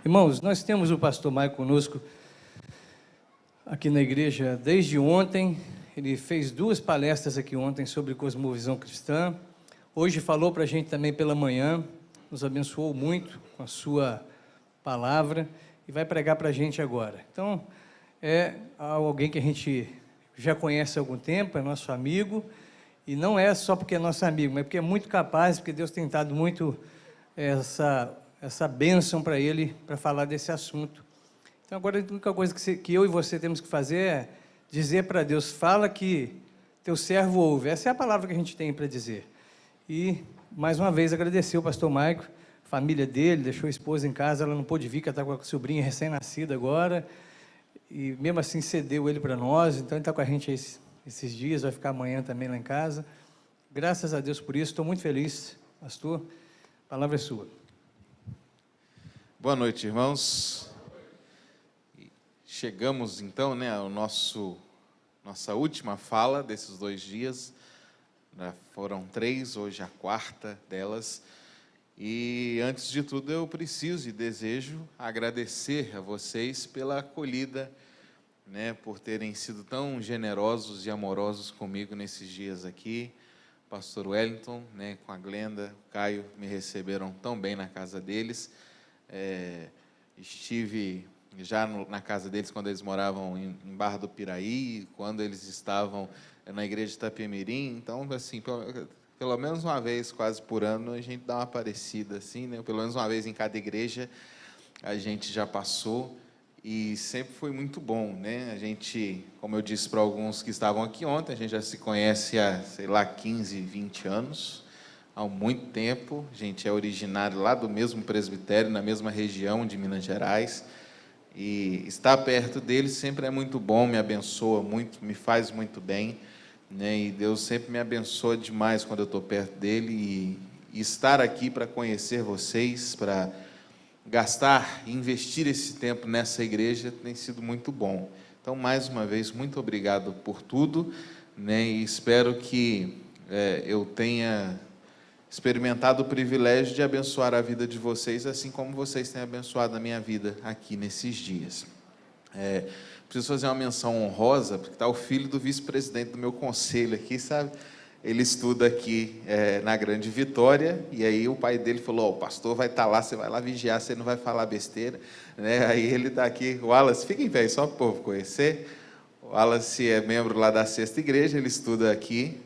Irmãos, nós temos o pastor Maicon conosco aqui na igreja desde ontem. Ele fez 2 palestras aqui ontem sobre cosmovisão cristã. Hoje falou para a gente também pela manhã, nos abençoou muito com a sua palavra e vai pregar para a gente agora. Então, é alguém que a gente já conhece há algum tempo, é nosso amigo, e não é só porque é nosso amigo, mas porque é muito capaz, porque Deus tem dado muito essa bênção para ele, para falar desse assunto. Então, agora, a única coisa que eu e você temos que fazer é dizer para Deus, fala que teu servo ouve. Essa é a palavra que a gente tem para dizer. E, mais uma vez, agradecer o pastor Maicon, família dele, deixou a esposa em casa, ela não pôde vir, que ela está com a sobrinha recém-nascida agora, e mesmo assim cedeu ele para nós, então ele está com a gente esses dias, vai ficar amanhã também lá em casa. Graças a Deus por isso, estou muito feliz, pastor, a palavra é sua. Boa noite, irmãos. Chegamos então, ao nossa última fala desses 2 dias. Já foram 3, hoje a 4ª delas. E antes de tudo eu preciso e desejo agradecer a vocês pela acolhida, por terem sido tão generosos e amorosos comigo nesses dias aqui. Pastor Wellington, com a Glenda, o Caio, me receberam tão bem na casa deles. Estive já na casa deles quando eles moravam em Barra do Piraí, quando eles estavam na igreja de Itapemirim. Então, assim, pelo menos uma vez quase por ano a gente dá uma aparecida, assim, pelo menos uma vez em cada igreja a gente já passou e sempre foi muito bom, A gente, como eu disse para alguns que estavam aqui ontem, a gente já se conhece há, 15, 20 anos. Há muito tempo, a gente é originário lá do mesmo presbitério, na mesma região de Minas Gerais, e estar perto dele sempre é muito bom, me abençoa muito, me faz muito bem, e Deus sempre me abençoa demais quando eu estou perto dele, e estar aqui para conhecer vocês, para gastar, investir esse tempo nessa igreja tem sido muito bom. Então, mais uma vez, muito obrigado por tudo, e espero que eu tenha experimentado o privilégio de abençoar a vida de vocês, assim como vocês têm abençoado a minha vida aqui nesses dias. Preciso fazer uma menção honrosa, porque está o filho do vice-presidente do meu conselho aqui, sabe? Ele estuda aqui na Grande Vitória, e aí o pai dele falou, o pastor vai estar lá, você vai lá vigiar, você não vai falar besteira, Aí ele está aqui, o Wallace, fica em pé, só para o povo conhecer. O Wallace é membro lá da 6ª Igreja, ele estuda aqui,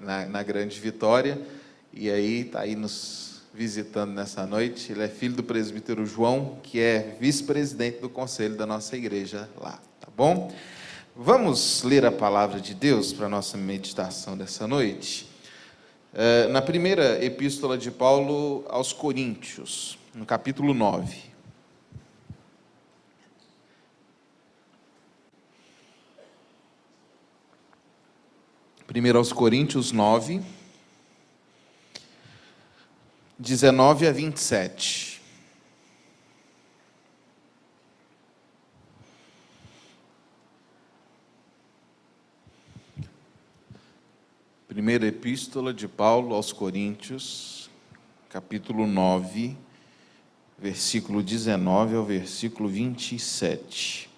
na Grande Vitória, e aí está aí nos visitando nessa noite. Ele é filho do presbítero João, que é vice-presidente do conselho da nossa igreja lá, tá bom? Vamos ler a palavra de Deus para a nossa meditação dessa noite. Na primeira epístola de Paulo aos Coríntios, no capítulo 9. Primeiro aos Coríntios 9, 19 a 27. Primeira epístola de Paulo aos Coríntios, capítulo 9, versículo 19 ao versículo 27.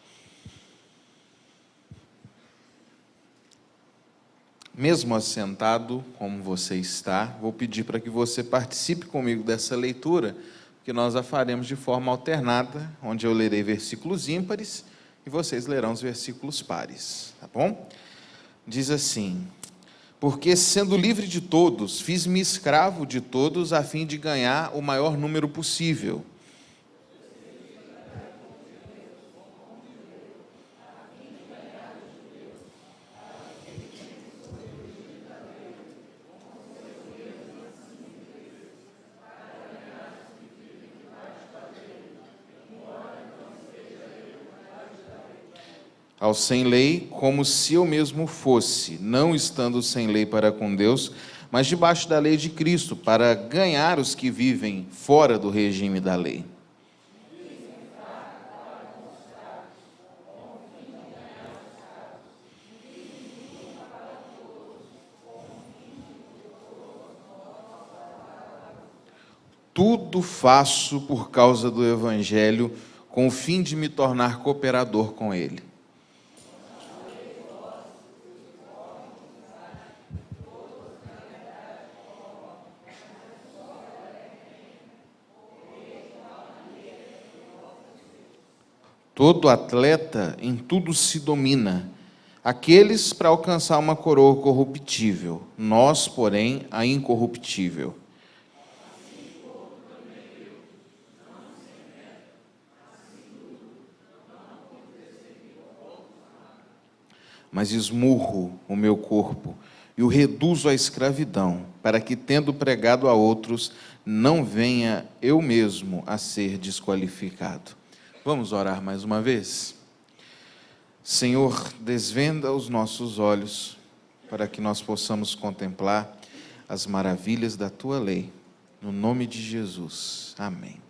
Mesmo assentado, como você está, vou pedir para que você participe comigo dessa leitura, que nós a faremos de forma alternada, onde eu lerei versículos ímpares e vocês lerão os versículos pares, tá bom? Diz assim: porque, sendo livre de todos, fiz-me escravo de todos, a fim de ganhar o maior número possível. Ao sem lei, como se eu mesmo fosse, não estando sem lei para com Deus, mas debaixo da lei de Cristo, para ganhar os que vivem fora do regime da lei. tudo faço por causa do Evangelho, com o fim de me tornar cooperador com ele. Todo atleta em tudo se domina. Aqueles para alcançar uma coroa corruptível, nós, porém, a incorruptível. Mas esmurro o meu corpo e o reduzo à escravidão, para que, tendo pregado a outros, não venha eu mesmo a ser desqualificado. Vamos orar mais uma vez? Senhor, desvenda os nossos olhos, para que nós possamos contemplar as maravilhas da Tua lei, no nome de Jesus. Amém.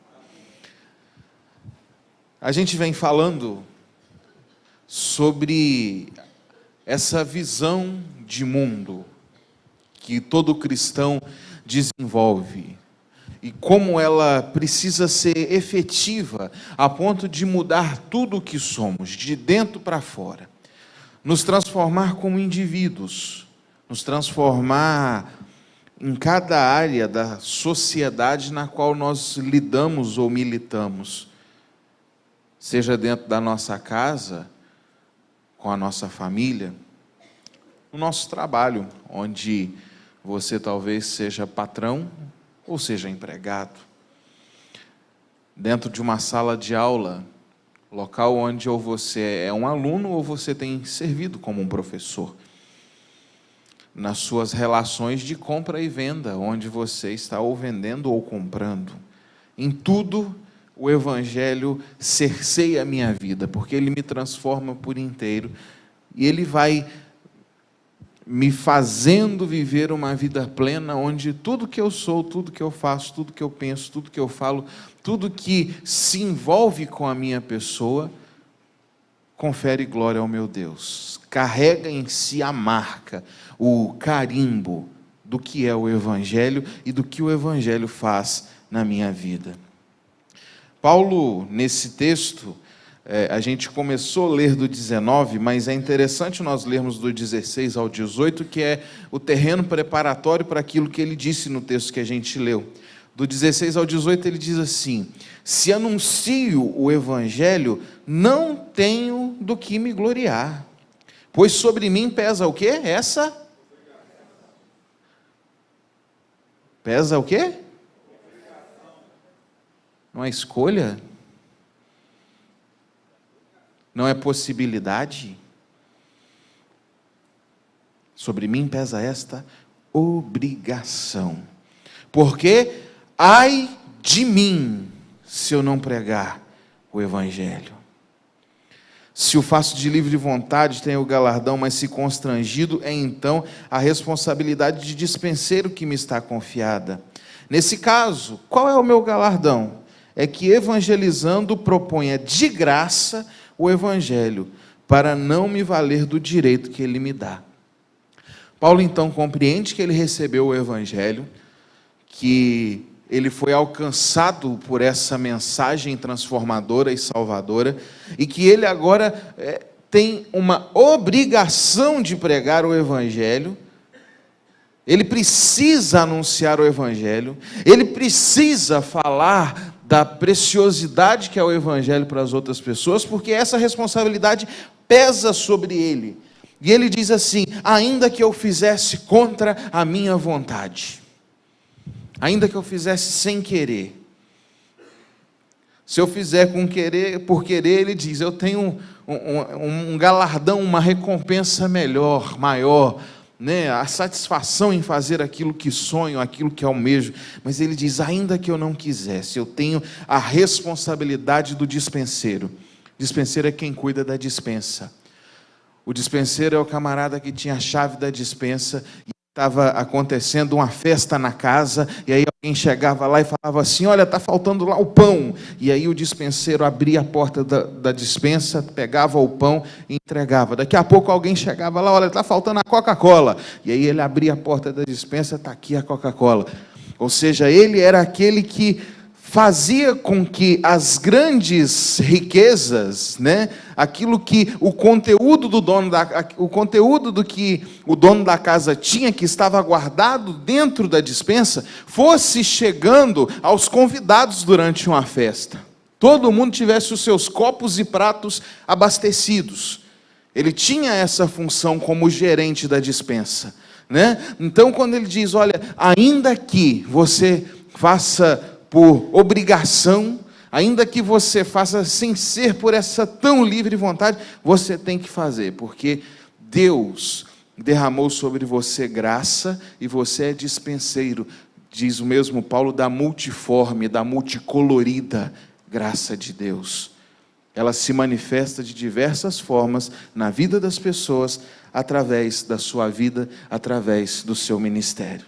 A gente vem falando sobre essa visão de mundo que todo cristão desenvolve e como ela precisa ser efetiva a ponto de mudar tudo o que somos, de dentro para fora, nos transformar como indivíduos, nos transformar em cada área da sociedade na qual nós lidamos ou militamos, seja dentro da nossa casa, com a nossa família, no nosso trabalho, onde você talvez seja patrão ou seja empregado, dentro de uma sala de aula, local onde ou você é um aluno ou você tem servido como um professor, nas suas relações de compra e venda, onde você está ou vendendo ou comprando, em tudo o Evangelho cerceia a minha vida, porque ele me transforma por inteiro, e ele vai me fazendo viver uma vida plena, onde tudo que eu sou, tudo que eu faço, tudo que eu penso, tudo que eu falo, tudo que se envolve com a minha pessoa, confere glória ao meu Deus, carrega em si a marca, o carimbo do que é o Evangelho e do que o Evangelho faz na minha vida. Paulo, nesse texto, a gente começou a ler do 19, mas é interessante nós lermos do 16 ao 18, que é o terreno preparatório para aquilo que ele disse no texto que a gente leu. Do 16 ao 18 ele diz assim: se anuncio o Evangelho, não tenho do que me gloriar, pois sobre mim pesa o quê? Pesa o quê? Não é escolha? Não é possibilidade? Sobre mim pesa esta obrigação. Porque ai de mim se eu não pregar o Evangelho. Se o faço de livre vontade, tenho o galardão, mas se constrangido, é então a responsabilidade de dispenseiro que me está confiada. Nesse caso, qual é o meu galardão? É que evangelizando proponha de graça o Evangelho, para não me valer do direito que ele me dá. Paulo então compreende que ele recebeu o Evangelho, que ele foi alcançado por essa mensagem transformadora e salvadora, e que ele agora tem uma obrigação de pregar o Evangelho. Ele precisa anunciar o Evangelho, ele precisa falar da preciosidade que é o Evangelho para as outras pessoas, porque essa responsabilidade pesa sobre ele. E ele diz assim: ainda que eu fizesse contra a minha vontade, ainda que eu fizesse sem querer, se eu fizer por querer, ele diz, eu tenho um galardão, uma recompensa melhor, maior, a satisfação em fazer aquilo que sonho, aquilo que almejo. Mas ele diz, ainda que eu não quisesse, eu tenho a responsabilidade do dispenseiro. Dispenseiro é quem cuida da dispensa. O dispenseiro é o camarada que tinha a chave da dispensa e estava acontecendo uma festa na casa, e aí alguém chegava lá e falava assim, olha, está faltando lá o pão. E aí o dispenseiro abria a porta da dispensa, pegava o pão e entregava. Daqui a pouco alguém chegava lá, olha, está faltando a Coca-Cola. E aí ele abria a porta da dispensa, está aqui a Coca-Cola. Ou seja, ele era aquele que fazia com que as grandes riquezas, né, aquilo que o conteúdo do que o dono da casa tinha, que estava guardado dentro da despensa, fosse chegando aos convidados durante uma festa. Todo mundo tivesse os seus copos e pratos abastecidos. Ele tinha essa função como gerente da despensa, né? Então, quando ele diz, olha, ainda que você faça por obrigação, ainda que você faça sem ser por essa tão livre vontade, você tem que fazer, porque Deus derramou sobre você graça e você é dispenseiro, diz o mesmo Paulo, da multiforme, da multicolorida graça de Deus. Ela se manifesta de diversas formas na vida das pessoas, através da sua vida, através do seu ministério.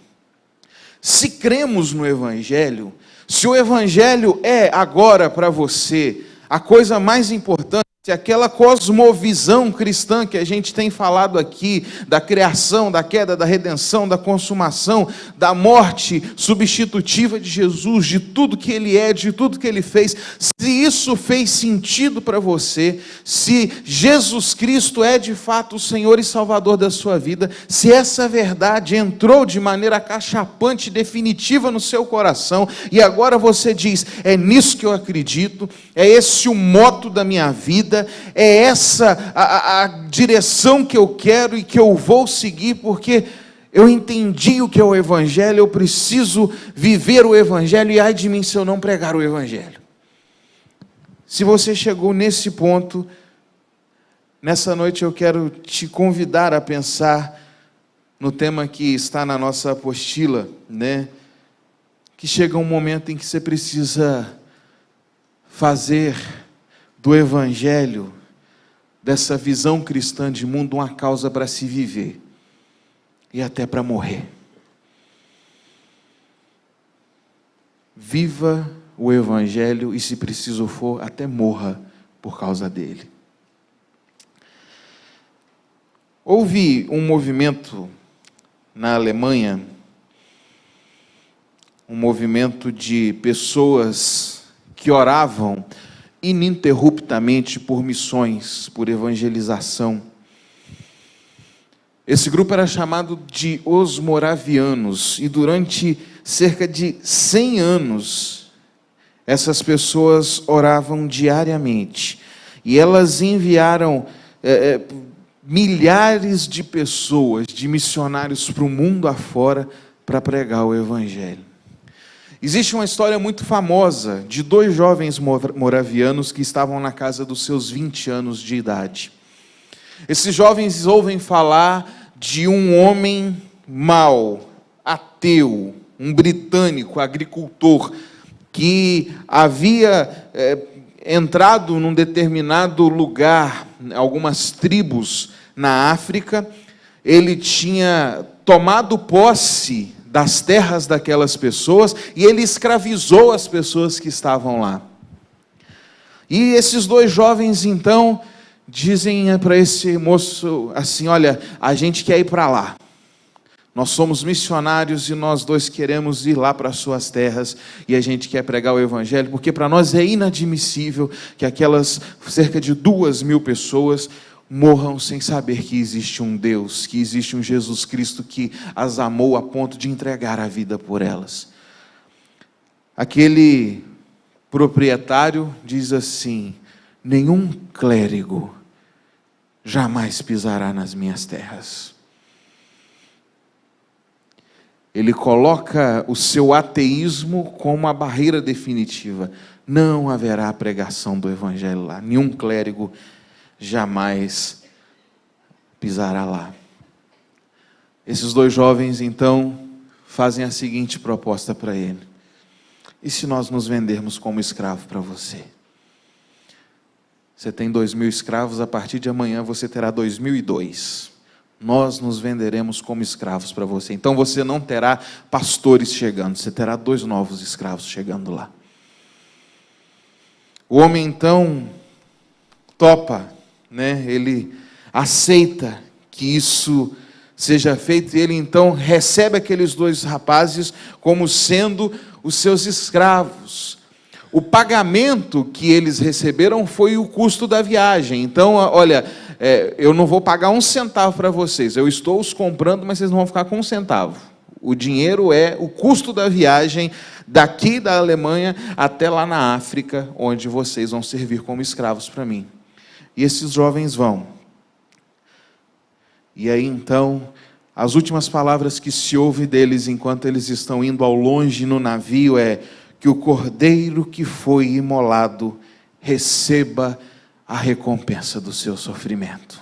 Se cremos no Evangelho, se o Evangelho é agora para você a coisa mais importante, aquela cosmovisão cristã que a gente tem falado aqui, da criação, da queda, da redenção, da consumação, da morte substitutiva de Jesus, de tudo que Ele é, de tudo que Ele fez, se isso fez sentido para você, se Jesus Cristo é de fato o Senhor e Salvador da sua vida, se essa verdade entrou de maneira acachapante, definitiva no seu coração, e agora você diz, é nisso que eu acredito, é esse o moto da minha vida, é essa a direção que eu quero e que eu vou seguir, porque eu entendi o que é o Evangelho, eu preciso viver o Evangelho, e ai de mim se eu não pregar o Evangelho. Se você chegou nesse ponto, nessa noite eu quero te convidar a pensar no tema que está na nossa apostila, né? Que chega um momento em que você precisa fazer do Evangelho, dessa visão cristã de mundo, uma causa para se viver e até para morrer. Viva o Evangelho e, se preciso for, até morra por causa dele. Houve um movimento na Alemanha, um movimento de pessoas que oravam ininterruptamente por missões, por evangelização. Esse grupo era chamado de Os Moravianos, e durante cerca de 100 anos, essas pessoas oravam diariamente, e elas enviaram milhares de pessoas, de missionários para o mundo afora, para pregar o Evangelho. Existe uma história muito famosa de 2 jovens moravianos que estavam na casa dos seus 20 anos de idade. Esses jovens ouvem falar de um homem mau, ateu, um britânico, agricultor, que havia entrado num determinado lugar, algumas tribos na África. Ele tinha tomado posse das terras daquelas pessoas, e ele escravizou as pessoas que estavam lá. E esses 2 jovens, então, dizem para esse moço assim, olha, a gente quer ir para lá, nós somos missionários e nós 2 queremos ir lá para as suas terras, e a gente quer pregar o Evangelho, porque para nós é inadmissível que aquelas cerca de 2.000 pessoas morram sem saber que existe um Deus, que existe um Jesus Cristo que as amou a ponto de entregar a vida por elas. Aquele proprietário diz assim, nenhum clérigo jamais pisará nas minhas terras. Ele coloca o seu ateísmo como uma barreira definitiva. Não haverá pregação do Evangelho lá, nenhum clérigo jamais pisará lá. Esses 2 jovens, então, fazem a seguinte proposta para ele: e se nós nos vendermos como escravo para você? Você tem 2.000 escravos, a partir de amanhã você terá 2.002. Nós nos venderemos como escravos para você. Então você não terá pastores chegando, você terá 2 novos escravos chegando lá. O homem, então, topa, né? Ele aceita que isso seja feito. E ele então recebe aqueles 2 rapazes como sendo os seus escravos. O pagamento que eles receberam foi o custo da viagem. Então, olha, eu não vou pagar 1 centavo para vocês, eu estou os comprando, mas vocês não vão ficar com 1 centavo. O dinheiro é o custo da viagem daqui da Alemanha até lá na África, onde vocês vão servir como escravos para mim. E esses jovens vão. E aí então, as últimas palavras que se ouve deles enquanto eles estão indo ao longe no navio é: que o cordeiro que foi imolado receba a recompensa do seu sofrimento.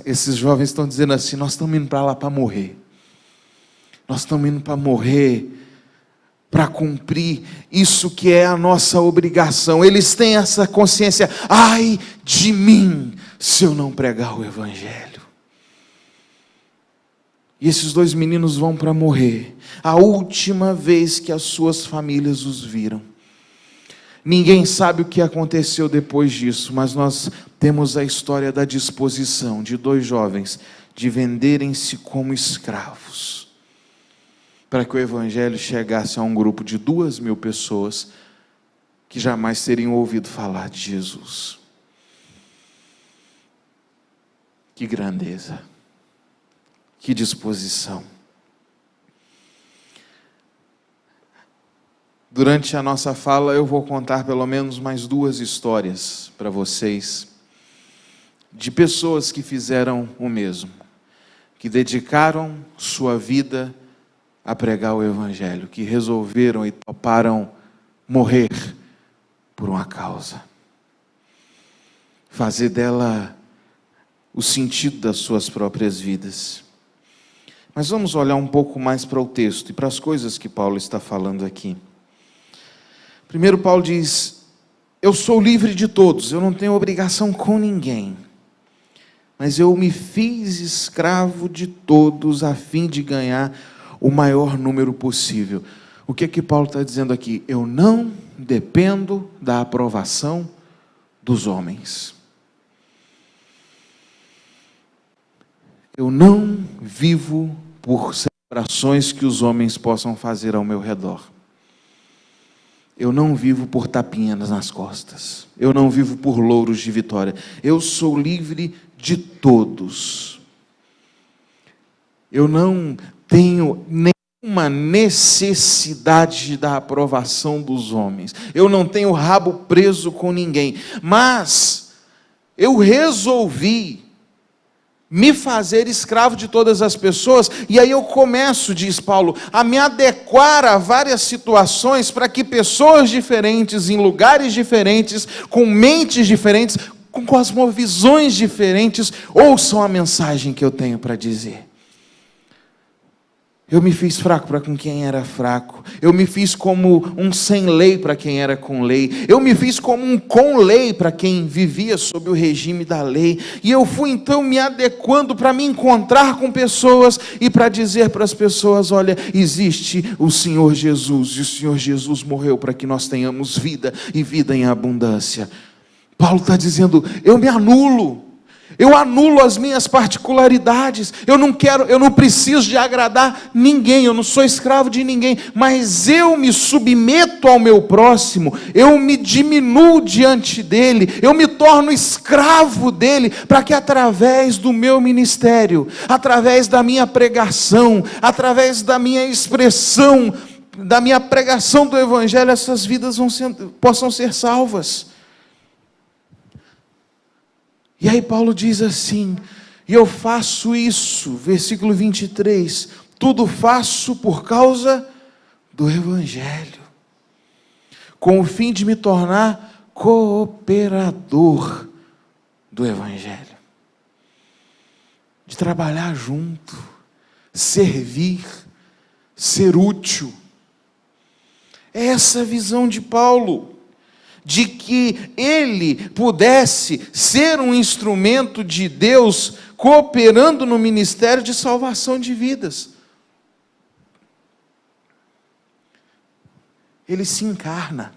Esses jovens estão dizendo assim: nós estamos indo para lá para morrer. Nós estamos indo para morrer, para cumprir isso que é a nossa obrigação. Eles têm essa consciência: ai de mim se eu não pregar o Evangelho. E esses 2 meninos vão para morrer, a última vez que as suas famílias os viram. Ninguém sabe o que aconteceu depois disso, mas nós temos a história da disposição de 2 jovens de venderem-se como escravos, para que o Evangelho chegasse a um grupo de 2.000 pessoas que jamais teriam ouvido falar de Jesus. Que grandeza! Que disposição. Durante a nossa fala eu vou contar pelo menos mais 2 histórias para vocês, de pessoas que fizeram o mesmo, que dedicaram sua vida a pregar o Evangelho, que resolveram e toparam morrer por uma causa, fazer dela o sentido das suas próprias vidas. Mas vamos olhar um pouco mais para o texto e para as coisas que Paulo está falando aqui. Primeiro, Paulo diz: eu sou livre de todos, eu não tenho obrigação com ninguém, mas eu me fiz escravo de todos a fim de ganhar o maior número possível. O que é que Paulo está dizendo aqui? Eu não dependo da aprovação dos homens. Eu não vivo por celebrações que os homens possam fazer ao meu redor. Eu não vivo por tapinhas nas costas. Eu não vivo por louros de vitória. Eu sou livre de todos. Eu não tenho nenhuma necessidade da aprovação dos homens. Eu não tenho o rabo preso com ninguém. Mas eu resolvi me fazer escravo de todas as pessoas, e aí eu começo, diz Paulo, a me adequar a várias situações para que pessoas diferentes, em lugares diferentes, com mentes diferentes, com cosmovisões diferentes, ouçam a mensagem que eu tenho para dizer. Eu me fiz fraco para com quem era fraco. Eu me fiz como um sem lei para quem era com lei. Eu me fiz como um com lei para quem vivia sob o regime da lei. E eu fui então me adequando para me encontrar com pessoas e para dizer para as pessoas: olha, existe o Senhor Jesus, e o Senhor Jesus morreu para que nós tenhamos vida e vida em abundância. Paulo está dizendo: eu me anulo. Eu anulo as minhas particularidades. Eu não preciso de agradar ninguém. Eu não sou escravo de ninguém. Mas eu me submeto ao meu próximo. Eu me diminuo diante dele. Eu me torno escravo dele. Para que através do meu ministério, através da minha pregação, através da minha expressão, da minha pregação do Evangelho, essas vidas possam ser salvas. E aí Paulo diz assim: e eu faço isso, versículo 23, tudo faço por causa do Evangelho, com o fim de me tornar cooperador do Evangelho, de trabalhar junto, servir, ser útil. É essa a visão de Paulo, de que ele pudesse ser um instrumento de Deus cooperando no ministério de salvação de vidas. Ele se encarna.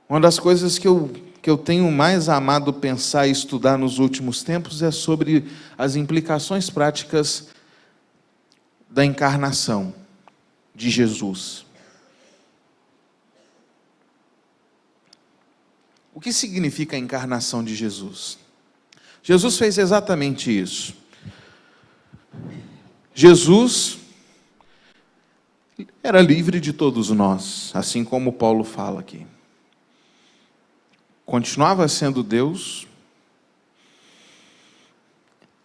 Uma das coisas que eu tenho mais amado pensar e estudar nos últimos tempos é sobre as implicações práticas da encarnação de Jesus. O que significa a encarnação de Jesus? Jesus fez exatamente isso. Jesus era livre de todos nós, assim como Paulo fala aqui. Continuava sendo Deus,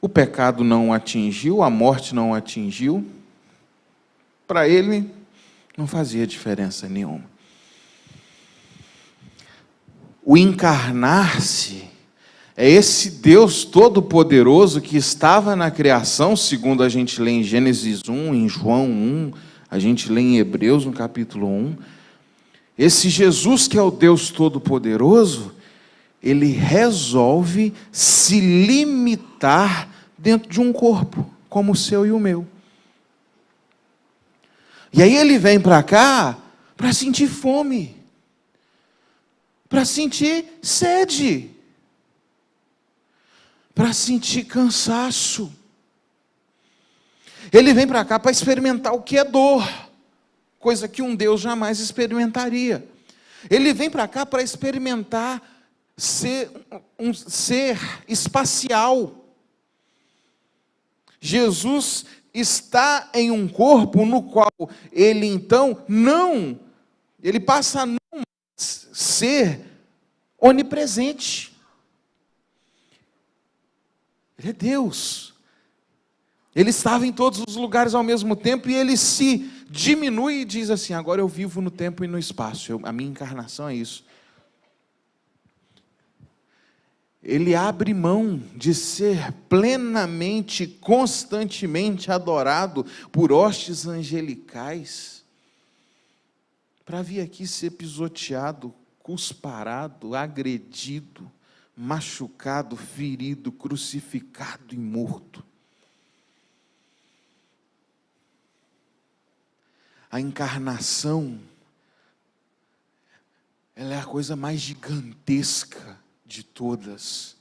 o pecado não o atingiu, a morte não o atingiu, para ele não fazia diferença nenhuma. O encarnar-se é esse Deus todo-poderoso que estava na criação, segundo a gente lê em Gênesis 1, em João 1, a gente lê em Hebreus no capítulo 1. Esse Jesus que é o Deus todo-poderoso, ele resolve se limitar dentro de um corpo, como o seu e o meu. E aí ele vem para cá para sentir fome, para sentir sede, para sentir cansaço. Ele vem para cá para experimentar o que é dor, coisa que um Deus jamais experimentaria. Ele vem para cá para experimentar ser um ser espacial. Jesus está em um corpo no qual ele então ele passa a não ser onipresente. Ele é Deus. Ele estava em todos os lugares ao mesmo tempo e ele se diminui e diz assim: agora eu vivo no tempo e no espaço. A minha encarnação é isso. Ele abre mão de ser plenamente, constantemente adorado por hostes angelicais, para vir aqui ser pisoteado, cusparado, agredido, machucado, ferido, crucificado e morto. A encarnação, ela é a coisa mais gigantesca de todas.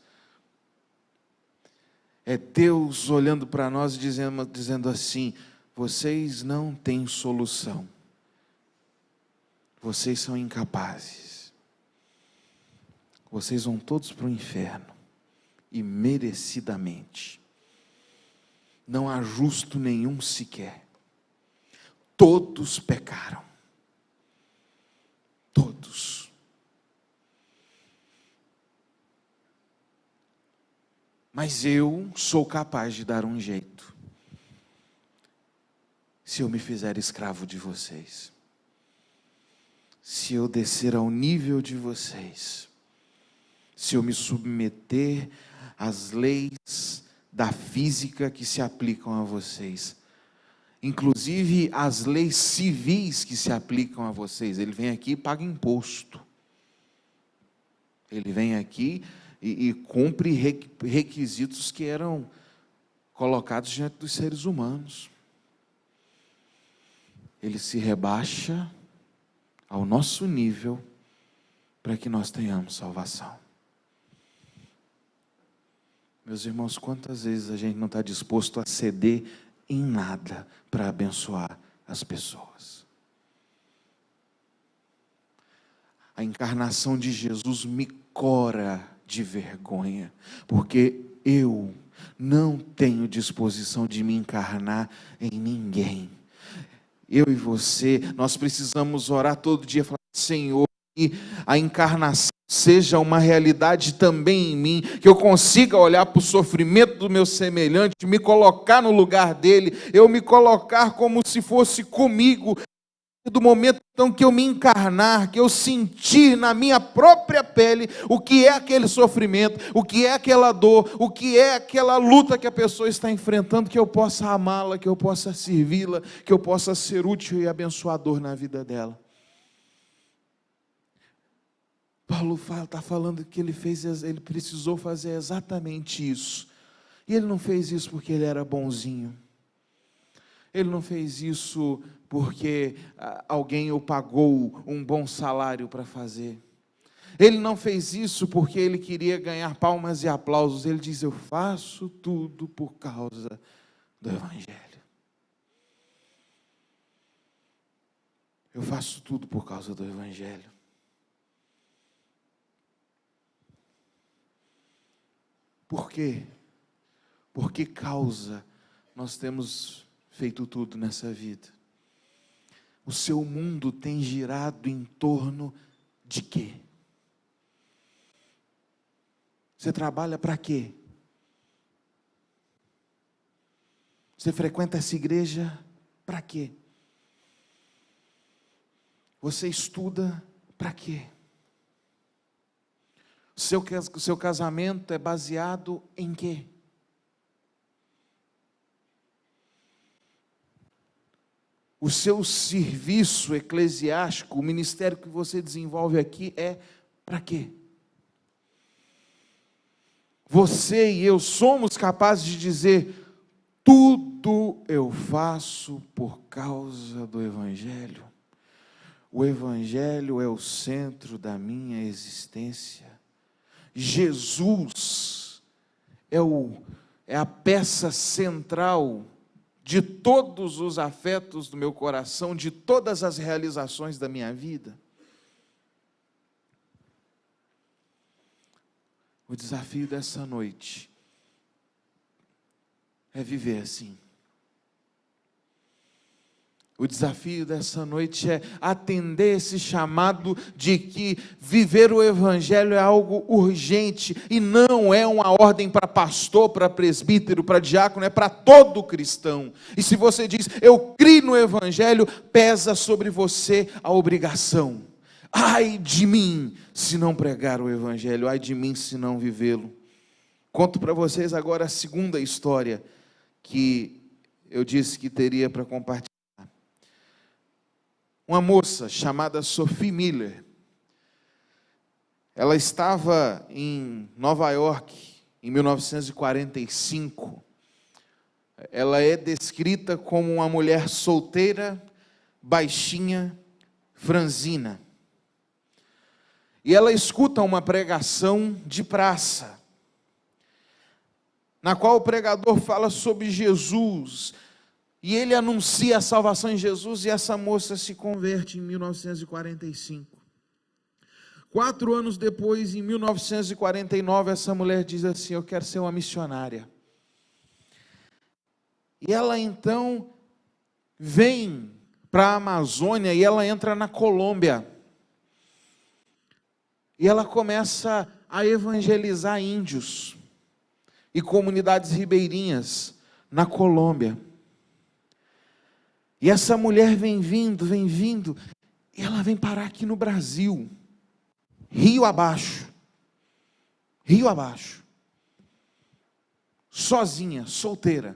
É Deus olhando para nós e dizendo assim: vocês não têm solução. Vocês são incapazes. Vocês vão todos para o inferno. E merecidamente. Não há justo nenhum sequer. Todos pecaram. Todos. Mas eu sou capaz de dar um jeito, se eu me fizer escravo de vocês, se eu descer ao nível de vocês, se eu me submeter às leis da física que se aplicam a vocês, inclusive as leis civis que se aplicam a vocês. Ele vem aqui e paga imposto. Ele vem aqui e cumpre requisitos que eram colocados diante dos seres humanos. Ele se rebaixa ao nosso nível para que nós tenhamos salvação. Meus irmãos, quantas vezes a gente não está disposto a ceder em nada para abençoar as pessoas? A encarnação de Jesus me cora de vergonha, porque eu não tenho disposição de me encarnar em ninguém. Eu e você, nós precisamos orar todo dia, falar: Senhor, que a encarnação seja uma realidade também em mim, que eu consiga olhar para o sofrimento do meu semelhante, me colocar no lugar dele, eu me colocar como se fosse comigo. Do momento então que eu me encarnar, que eu sentir na minha própria pele o que é aquele sofrimento, o que é aquela dor, o que é aquela luta que a pessoa está enfrentando, que eu possa amá-la, que eu possa servi-la, que eu possa ser útil e abençoador na vida dela. Paulo está falando que ele precisou fazer exatamente isso. E ele não fez isso porque ele era bonzinho. Ele não fez isso porque alguém o pagou um bom salário para fazer. Ele não fez isso porque ele queria ganhar palmas e aplausos. Ele diz: eu faço tudo por causa do Evangelho. Eu faço tudo por causa do Evangelho. Por quê? Por que causa nós temos feito tudo nessa vida? O seu mundo tem girado em torno de quê? Você trabalha para quê? Você frequenta essa igreja para quê? Você estuda para quê? O seu casamento é baseado em quê? O seu serviço eclesiástico, o ministério que você desenvolve aqui é para quê? Você e eu somos capazes de dizer: tudo eu faço por causa do Evangelho. O Evangelho é o centro da minha existência. Jesus é a peça central de todos os afetos do meu coração, de todas as realizações da minha vida. O desafio dessa noite é viver assim. O desafio dessa noite é atender esse chamado de que viver o Evangelho é algo urgente e não é uma ordem para pastor, para presbítero, para diácono, é para todo cristão. E se você diz: eu creio no Evangelho, pesa sobre você a obrigação. Ai de mim se não pregar o Evangelho, ai de mim se não vivê-lo. Conto para vocês agora a segunda história que eu disse que teria para compartilhar. Uma moça chamada Sophie Miller, ela estava em Nova York em 1945. Ela é descrita como uma mulher solteira, baixinha, franzina. E ela escuta uma pregação de praça, na qual o pregador fala sobre Jesus, e ele anuncia a salvação em Jesus, e essa moça se converte em 1945. 4 anos depois, em 1949, essa mulher diz assim: eu quero ser uma missionária. E ela então vem para a Amazônia e ela entra na Colômbia. E ela começa a evangelizar índios e comunidades ribeirinhas na Colômbia. E essa mulher vem vindo, e ela vem parar aqui no Brasil, rio abaixo, sozinha, solteira,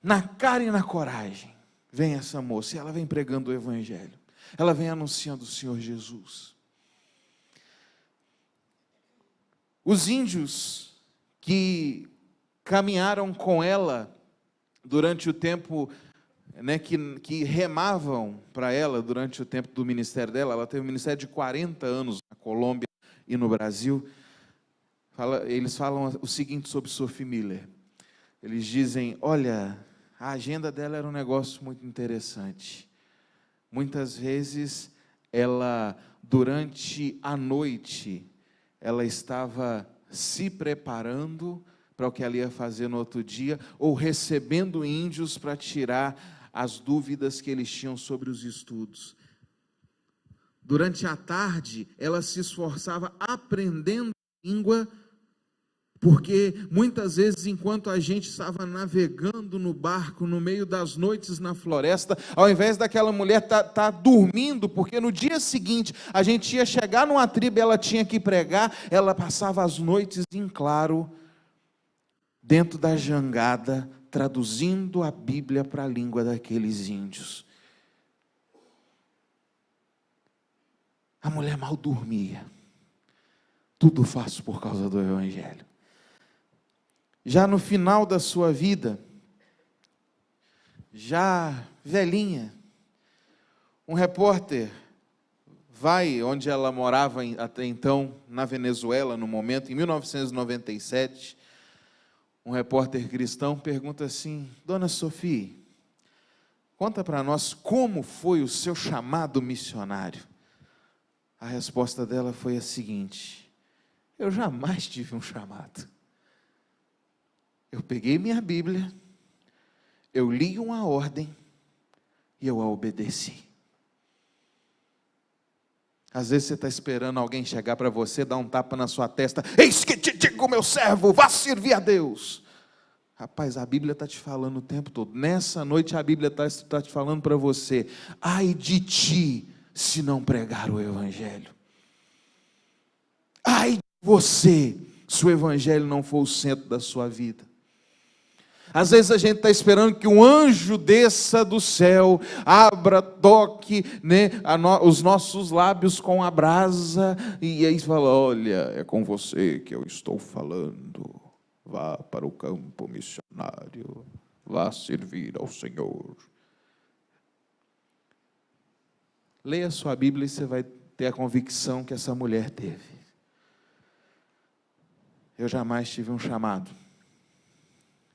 na cara e na coragem, vem essa moça, e ela vem pregando o Evangelho, ela vem anunciando o Senhor Jesus. Os índios que caminharam com ela durante o tempo, que remavam para ela durante o tempo do ministério dela, ela teve um ministério de 40 anos na Colômbia e no Brasil. Eles falam o seguinte sobre Sophie Miller. Eles dizem: olha, a agenda dela era um negócio muito interessante. Muitas vezes, ela, durante a noite, ela estava se preparando para o que ela ia fazer no outro dia, ou recebendo índios para tirar as dúvidas que eles tinham sobre os estudos. Durante a tarde, ela se esforçava aprendendo a língua, porque muitas vezes, enquanto a gente estava navegando no barco, no meio das noites na floresta, ao invés daquela mulher tá dormindo, porque no dia seguinte a gente ia chegar numa tribo e ela tinha que pregar, ela passava as noites em claro, dentro da jangada, traduzindo a Bíblia para a língua daqueles índios. A mulher mal dormia. Tudo faço por causa do Evangelho. Já no final da sua vida, já velhinha, um repórter vai onde ela morava até então, na Venezuela, no momento, em 1997, um repórter cristão pergunta assim: Dona Sofia, conta para nós como foi o seu chamado missionário. A resposta dela foi a seguinte: eu jamais tive um chamado. Eu peguei minha Bíblia, eu li uma ordem e eu a obedeci. Às vezes você está esperando alguém chegar para você, dar um tapa na sua testa: eis que te digo, meu servo, vá servir a Deus. Rapaz, a Bíblia está te falando o tempo todo. Nessa noite a Bíblia está te falando para você: ai de ti, se não pregar o Evangelho. Ai de você, se o Evangelho não for o centro da sua vida. Às vezes a gente está esperando que um anjo desça do céu, abra, toque, né, os nossos lábios com a brasa, e aí fala: olha, é com você que eu estou falando, vá para o campo missionário, vá servir ao Senhor. Leia a sua Bíblia e você vai ter a convicção que essa mulher teve. Eu jamais tive um chamado.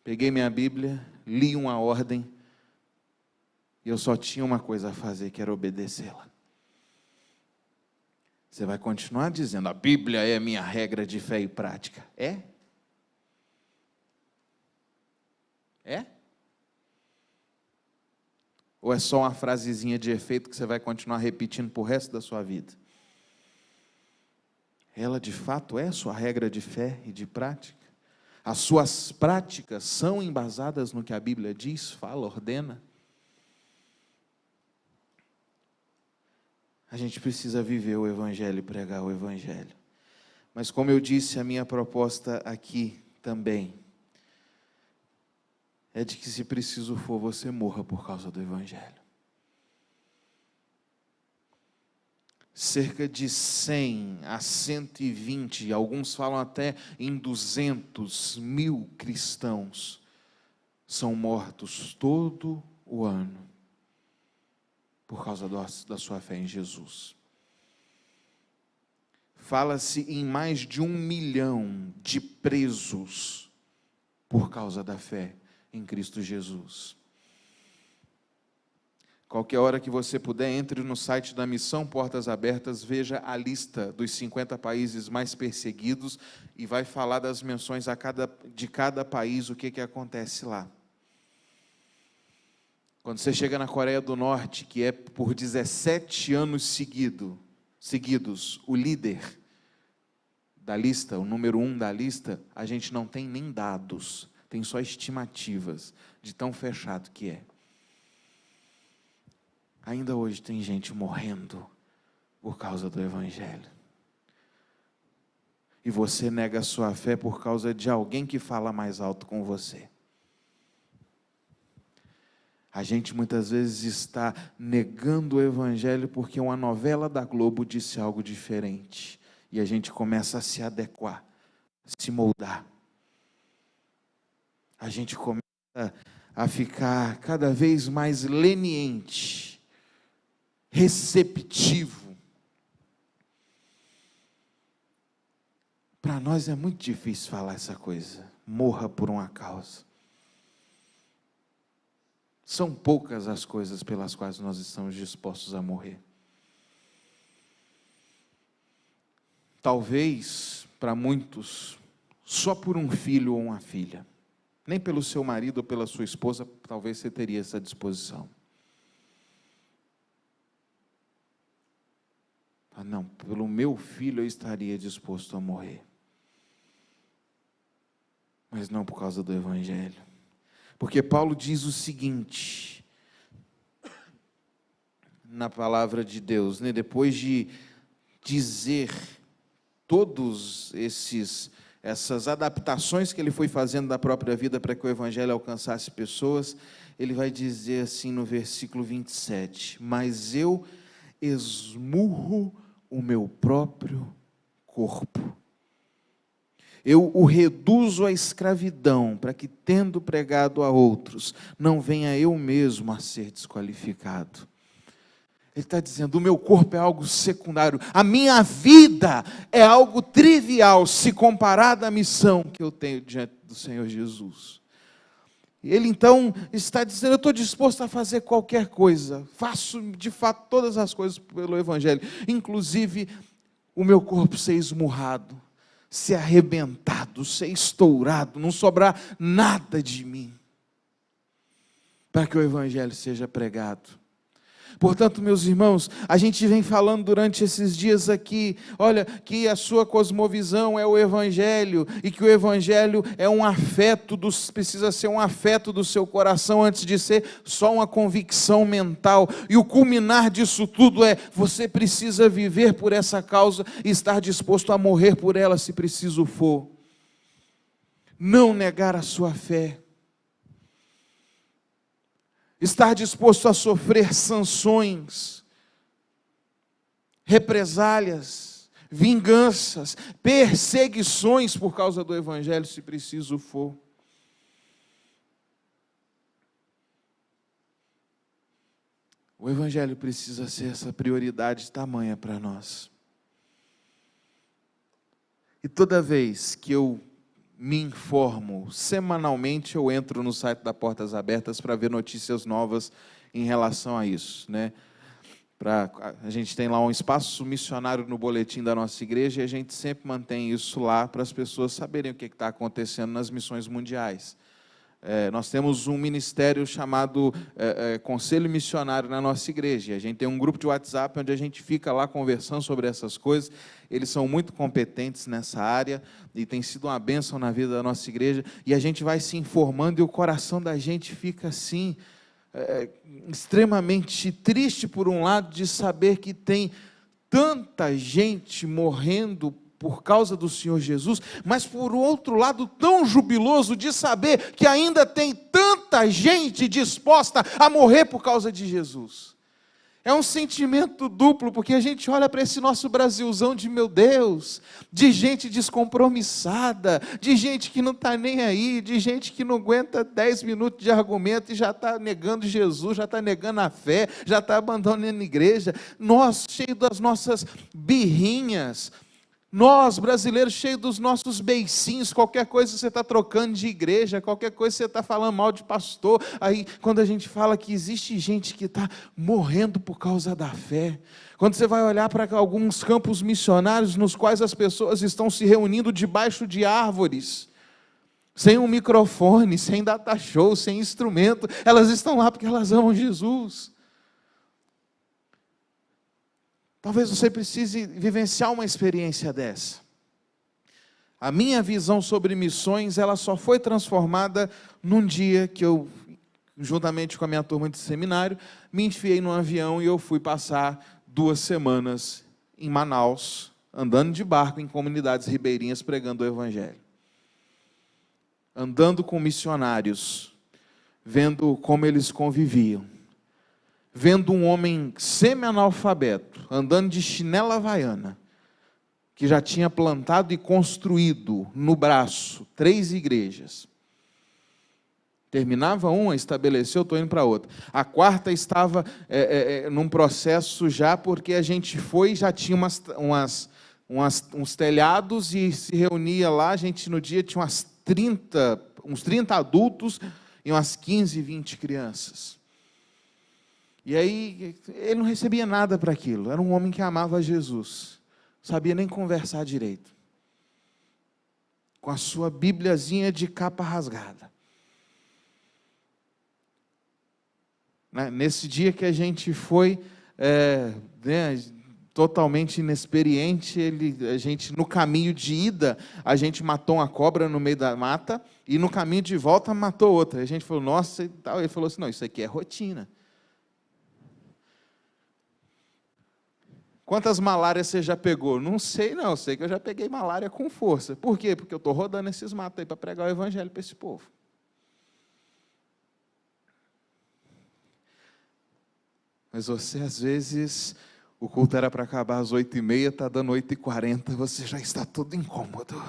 Peguei minha Bíblia, li uma ordem, e eu só tinha uma coisa a fazer, que era obedecê-la. Você vai continuar dizendo: a Bíblia é a minha regra de fé e prática. É? É? Ou é só uma frasezinha de efeito que você vai continuar repetindo para o resto da sua vida? Ela de fato é a sua regra de fé e de prática? As suas práticas são embasadas no que a Bíblia diz, fala, ordena? A gente precisa viver o Evangelho e pregar o Evangelho. Mas como eu disse, a minha proposta aqui também é de que, se preciso for, você morra por causa do Evangelho. Cerca de 100 a 120, alguns falam até em 200 mil cristãos são mortos todo o ano por causa da sua fé em Jesus. Fala-se em mais de 1 milhão de presos por causa da fé em Cristo Jesus. Qualquer hora que você puder, entre no site da Missão Portas Abertas, veja a lista dos 50 países mais perseguidos e vai falar das menções de cada país, o que acontece lá. Quando você chega na Coreia do Norte, que é por 17 anos seguidos, o líder da lista, o número 1 da lista, a gente não tem nem dados, tem só estimativas de tão fechado que é. Ainda hoje tem gente morrendo por causa do Evangelho. E você nega a sua fé por causa de alguém que fala mais alto com você. A gente muitas vezes está negando o Evangelho porque uma novela da Globo disse algo diferente. E a gente começa a se adequar, se moldar. A gente começa a ficar cada vez mais leniente, receptivo. Para nós é muito difícil falar essa coisa. Morra por uma causa. São poucas as coisas pelas quais nós estamos dispostos a morrer. Talvez, para muitos, só por um filho ou uma filha. Nem pelo seu marido ou pela sua esposa, talvez você teria essa disposição. Não, pelo meu filho eu estaria disposto a morrer. Mas não por causa do Evangelho. Porque Paulo diz o seguinte, na palavra de Deus, né? Depois de dizer todos essas adaptações que ele foi fazendo da própria vida para que o Evangelho alcançasse pessoas, ele vai dizer assim no versículo 27, mas eu esmurro o meu próprio corpo. Eu o reduzo à escravidão, para que, tendo pregado a outros, não venha eu mesmo a ser desqualificado. Ele está dizendo, o meu corpo é algo secundário, a minha vida é algo trivial, se comparada à missão que eu tenho diante do Senhor Jesus. Ele então está dizendo, eu estou disposto a fazer qualquer coisa, faço de fato todas as coisas pelo Evangelho, inclusive o meu corpo ser esmurrado, ser arrebentado, ser estourado, não sobrar nada de mim, para que o Evangelho seja pregado. Portanto, meus irmãos, a gente vem falando durante esses dias aqui, olha, que a sua cosmovisão é o Evangelho, e que o Evangelho é um afeto, precisa ser um afeto do seu coração, antes de ser só uma convicção mental, e o culminar disso tudo é, você precisa viver por essa causa, e estar disposto a morrer por ela, se preciso for. Não negar a sua fé. Estar disposto a sofrer sanções, represálias, vinganças, perseguições por causa do Evangelho, se preciso for. O Evangelho precisa ser essa prioridade tamanha para nós. E toda vez que eu me informo, semanalmente eu entro no site da Portas Abertas para ver notícias novas em relação a isso, né? A gente tem lá um espaço missionário no boletim da nossa igreja, e a gente sempre mantém isso lá para as pessoas saberem o que está acontecendo nas missões mundiais. Nós temos um ministério chamado Conselho Missionário na nossa igreja. A gente tem um grupo de WhatsApp onde a gente fica lá conversando sobre essas coisas. Eles são muito competentes nessa área e tem sido uma bênção na vida da nossa igreja. E a gente vai se informando e o coração da gente fica assim, extremamente triste por um lado, de saber que tem tanta gente morrendo por causa do Senhor Jesus, mas por outro lado tão jubiloso de saber que ainda tem tanta gente disposta a morrer por causa de Jesus. É um sentimento duplo, porque a gente olha para esse nosso Brasilzão de, meu Deus, de gente descompromissada, de gente que não está nem aí, de gente que não aguenta 10 minutos de argumento e já está negando Jesus, já está negando a fé, já está abandonando a igreja. Nós, cheios das nossas birrinhas, nós, brasileiros, cheios dos nossos beicinhos, qualquer coisa você está trocando de igreja, qualquer coisa você está falando mal de pastor. Aí, quando a gente fala que existe gente que está morrendo por causa da fé, quando você vai olhar para alguns campos missionários, nos quais as pessoas estão se reunindo debaixo de árvores, sem um microfone, sem data show, sem instrumento, elas estão lá porque elas amam Jesus. Talvez você precise vivenciar uma experiência dessa. A minha visão sobre missões, ela só foi transformada num dia que eu, juntamente com a minha turma de seminário, me enfiei num avião e eu fui passar 2 semanas em Manaus, andando de barco em comunidades ribeirinhas, pregando o Evangelho. Andando com missionários, vendo como eles conviviam. Vendo um homem semi-analfabeto, andando de chinela havaiana, que já tinha plantado e construído no braço 3 igrejas. Terminava uma, estabeleceu, estou indo para outra. A 4ª estava num processo já, porque a gente foi, já tinha uns telhados e se reunia lá, a gente no dia tinha uns 30 adultos e umas 15, 20 crianças. E aí, ele não recebia nada para aquilo. Era um homem que amava Jesus. Não sabia nem conversar direito. Com a sua bibliazinha de capa rasgada. Nesse dia que a gente foi, totalmente inexperiente, a gente, no caminho de ida, a gente matou uma cobra no meio da mata, e no caminho de volta matou outra. A gente falou, nossa, e tal. Ele falou assim, não, isso aqui é rotina. Quantas malárias você já pegou? Não sei não, sei que eu já peguei malária com força. Por quê? Porque eu estou rodando esses matos aí para pregar o Evangelho para esse povo. Mas você, às vezes, o culto era para acabar às 8h30, está dando 8h40, você já está todo incômodo.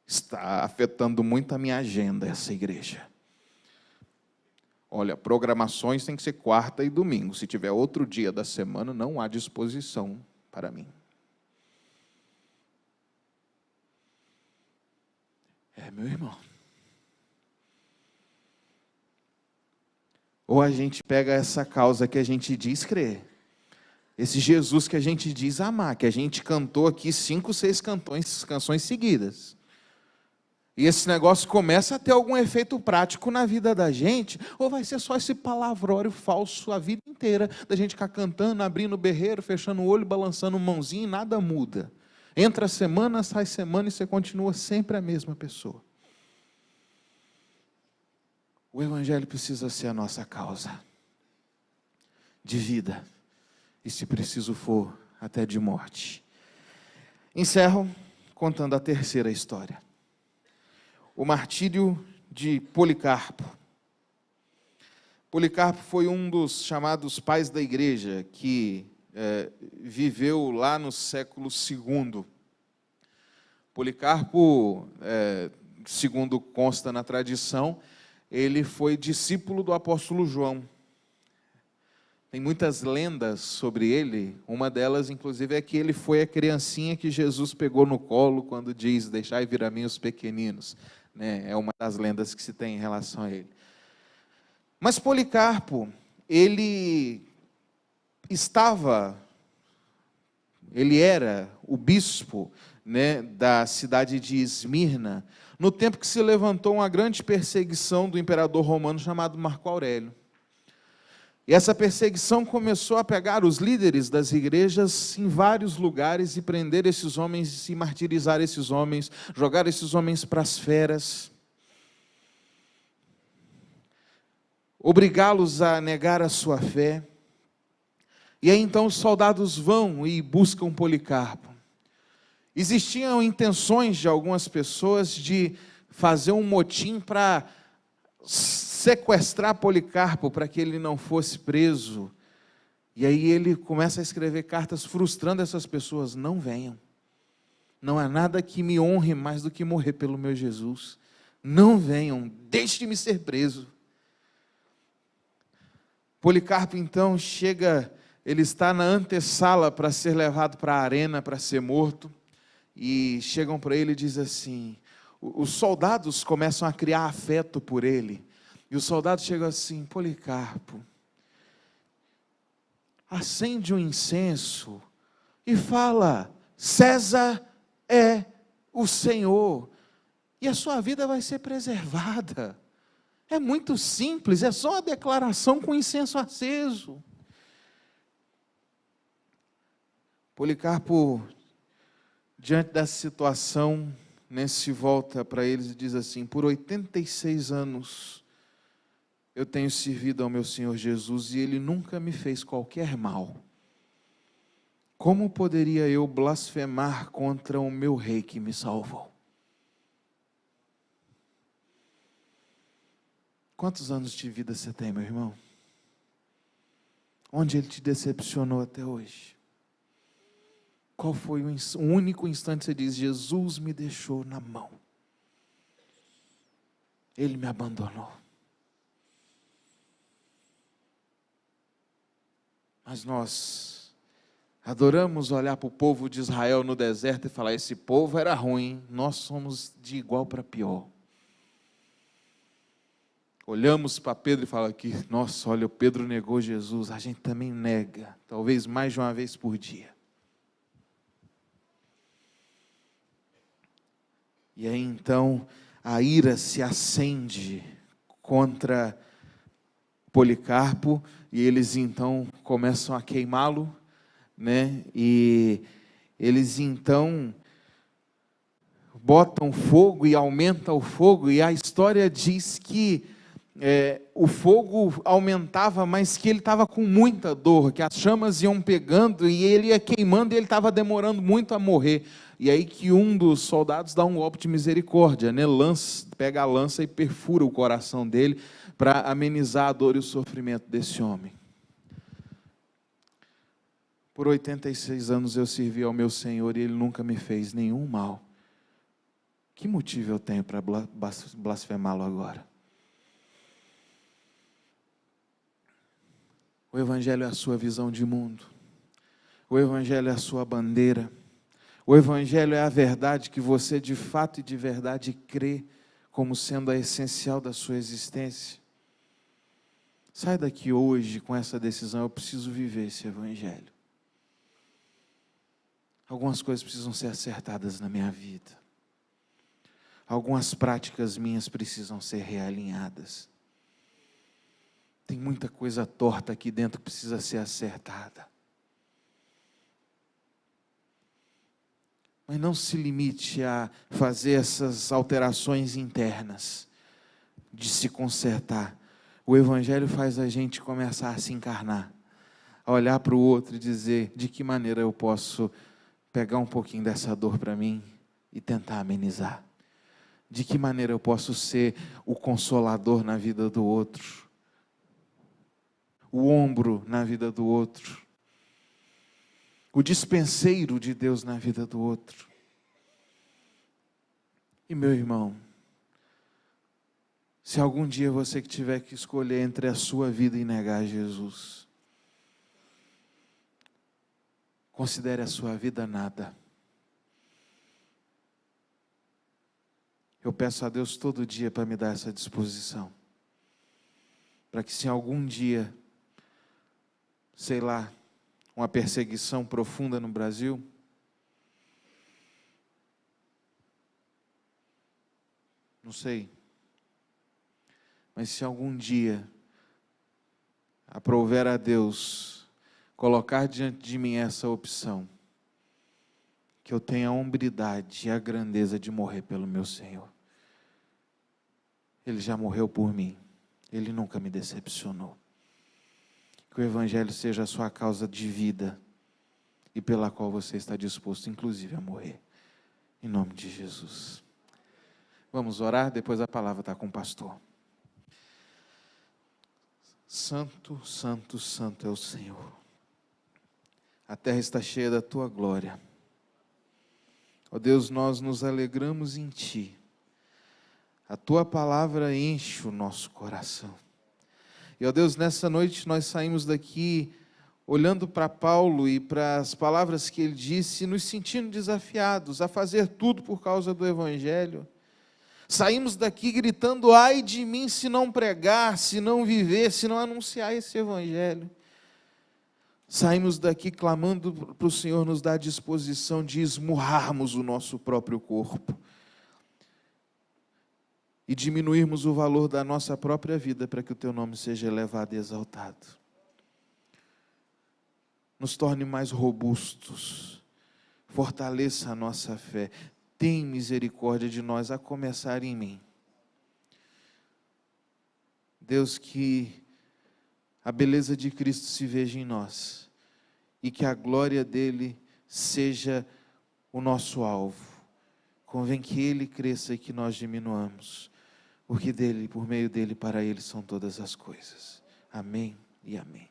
Está afetando muito a minha agenda, essa igreja. Olha, programações tem que ser quarta e domingo. Se tiver outro dia da semana, não há disposição para mim. Meu irmão. Ou a gente pega essa causa que a gente diz crer, esse Jesus que a gente diz amar, que a gente cantou aqui 5, 6 canções seguidas. E esse negócio começa a ter algum efeito prático na vida da gente, ou vai ser só esse palavrório falso a vida inteira, da gente ficar cantando, abrindo o berreiro, fechando o olho, balançando mãozinha e nada muda. Entra semana, sai semana e você continua sempre a mesma pessoa. O Evangelho precisa ser a nossa causa de vida, e se preciso for, até de morte. Encerro contando a terceira história. O martírio de Policarpo. Policarpo foi um dos chamados pais da igreja, que viveu lá no século II. Policarpo, segundo consta na tradição, ele foi discípulo do apóstolo João. Tem muitas lendas sobre ele, uma delas, inclusive, é que ele foi a criancinha que Jesus pegou no colo quando diz, deixai vir a mim os pequeninos. É uma das lendas que se tem em relação a ele. Mas Policarpo, ele era o bispo, da cidade de Esmirna, no tempo que se levantou uma grande perseguição do imperador romano chamado Marco Aurélio. E essa perseguição começou a pegar os líderes das igrejas em vários lugares e prender esses homens e martirizar esses homens, jogar esses homens para as feras, obrigá-los a negar a sua fé. E aí então os soldados vão e buscam Policarpo. Existiam intenções de algumas pessoas de fazer um motim para sequestrar Policarpo, para que ele não fosse preso. E aí ele começa a escrever cartas frustrando essas pessoas: não venham, não há nada que me honre mais do que morrer pelo meu Jesus, não venham, deixe-me ser preso. Policarpo então chega, ele está na antessala para ser levado para a arena, para ser morto, e chegam para ele e dizem assim, os soldados começam a criar afeto por ele, e os soldados chegam assim: Policarpo, acende um incenso e fala, César é o Senhor, e a sua vida vai ser preservada. É muito simples, é só uma declaração com incenso aceso. Policarpo, diante dessa situação, se volta para eles e diz assim: por 86 anos eu tenho servido ao meu Senhor Jesus e Ele nunca me fez qualquer mal. Como poderia eu blasfemar contra o meu Rei que me salvou? Quantos anos de vida você tem, meu irmão? Onde Ele te decepcionou até hoje? Qual foi o único instante que você diz: Jesus me deixou na mão, Ele me abandonou? Mas nós adoramos olhar para o povo de Israel no deserto e falar: esse povo era ruim, nós somos de igual para pior. Olhamos para Pedro e falamos que, nossa, olha, o Pedro negou Jesus, a gente também nega, talvez mais de uma vez por dia. E aí então a ira se acende contra Policarpo, e eles então começam a queimá-lo, e eles então botam fogo e aumenta o fogo, e a história diz que o fogo aumentava, mas que ele estava com muita dor, que as chamas iam pegando e ele ia queimando e ele estava demorando muito a morrer. E aí que um dos soldados dá um golpe de misericórdia, pega a lança e perfura o coração dele para amenizar a dor e o sofrimento desse homem. Por 86 anos eu servi ao meu Senhor e Ele nunca me fez nenhum mal. Que motivo eu tenho para blasfemá-lo agora? O Evangelho é a sua visão de mundo. O Evangelho é a sua bandeira. O Evangelho é a verdade que você de fato e de verdade crê como sendo a essencial da sua existência. Sai daqui hoje com essa decisão: eu preciso viver esse Evangelho. Algumas coisas precisam ser acertadas na minha vida. Algumas práticas minhas precisam ser realinhadas. Tem muita coisa torta aqui dentro que precisa ser acertada. Mas não se limite a fazer essas alterações internas, de se consertar. O Evangelho faz a gente começar a se encarnar, a olhar para o outro e dizer: de que maneira eu posso pegar um pouquinho dessa dor para mim e tentar amenizar? De que maneira eu posso ser o consolador na vida do outro? O ombro na vida do outro? O dispenseiro de Deus na vida do outro? E meu irmão, se algum dia você que tiver que escolher entre a sua vida e negar Jesus, considere a sua vida nada. Eu peço a Deus todo dia para me dar essa disposição, para que se algum dia, sei lá, uma perseguição profunda no Brasil, não sei, mas se algum dia aprouver a Deus colocar diante de mim essa opção, que eu tenha a hombridade e a grandeza de morrer pelo meu Senhor. Ele já morreu por mim, Ele nunca me decepcionou. Que o Evangelho seja a sua causa de vida e pela qual você está disposto, inclusive, a morrer. Em nome de Jesus. Vamos orar, depois a palavra está com o pastor. Santo, santo, santo é o Senhor. A terra está cheia da tua glória. Ó Deus, nós nos alegramos em Ti. A Tua palavra enche o nosso coração. E, ó Deus, nessa noite nós saímos daqui olhando para Paulo e para as palavras que ele disse, nos sentindo desafiados a fazer tudo por causa do Evangelho. Saímos daqui gritando: ai de mim se não pregar, se não viver, se não anunciar esse Evangelho. Saímos daqui clamando para o Senhor nos dar a disposição de esmurrarmos o nosso próprio corpo e diminuirmos o valor da nossa própria vida para que o Teu nome seja elevado e exaltado. Nos torne mais robustos, fortaleça a nossa fé, tem misericórdia de nós, a começar em mim. Deus, que a beleza de Cristo se veja em nós e que a glória dele seja o nosso alvo. Convém que ele cresça e que nós diminuamos, porque dele, por meio dele, para ele são todas as coisas. Amém e amém.